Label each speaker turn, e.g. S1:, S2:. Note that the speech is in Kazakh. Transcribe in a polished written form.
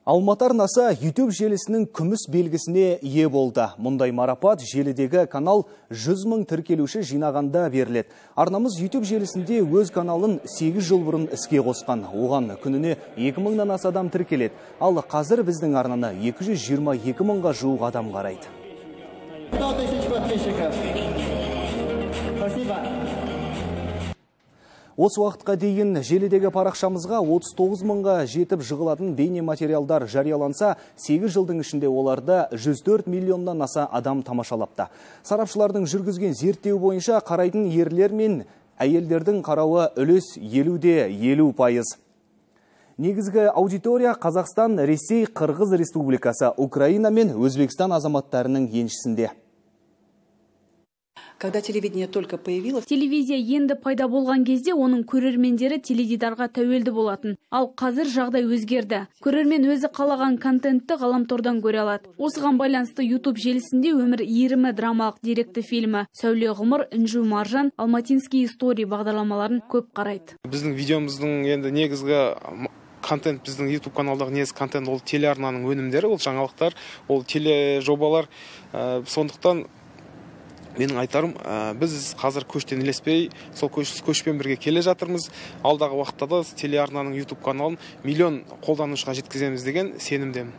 S1: Алматы арнасы YouTube желісінің күміс белгісіне ие болды. Мұндай марапат желідегі канал 100 мың тіркелуші жинағанда беріледі. Арнамыз YouTube желісінде өз каналын 8 жыл бұрын іске қосқан. Оған күніне 2000-нан аса адам тіркеледі. Ал қазір біздің арнаны 222 мыңға жуық адам қарайды. Осы уақытқа дейін желідегі парақшамызға 39 мыңға жетіп жығылатын бейне материалдар жарияланса, 8 жылдың ішінде оларды 104 миллионнан аса адам тамашалапты. Сарапшылардың жүргізген зерттеу бойынша қарайтын ерлер мен әйелдердің қарауы үлес 50-50%. Негізгі аудитория Қазақстан, Ресей, Қырғыз Республикасы, Украина мен Өзбекстан азаматтарының еншісінде.
S2: Когда телевидение только появилось,
S3: телевизия енді пайда болған кезде оның көрермендері теледидарға тәуелді болатын. Ал қазір жағдай өзгерді. Көрермен өзі қалаған контентті ғаламтордан көре алады. Осыған байланысты YouTube желісінде өмір иірімі драмалық деректі фильмі, Сәуле ғұмыр, Інжу маржан, Алматинский история бағдарламаларын көп қарайды.
S4: Біздің видеомыздың енді негізгі контент, біздің YouTube каналдағы негізгі контент ол телеарнаның өнімдері, ол жаңалықтар, ол тележобалар. Сондықтан менің айтарым, біз қазір көштен ілеспей, сол көшпен бірге келе жатырмыз. Алдағы уақытта да телеарнаның YouTube каналын миллион қолданушыға жеткіземіз деген сенімдемін.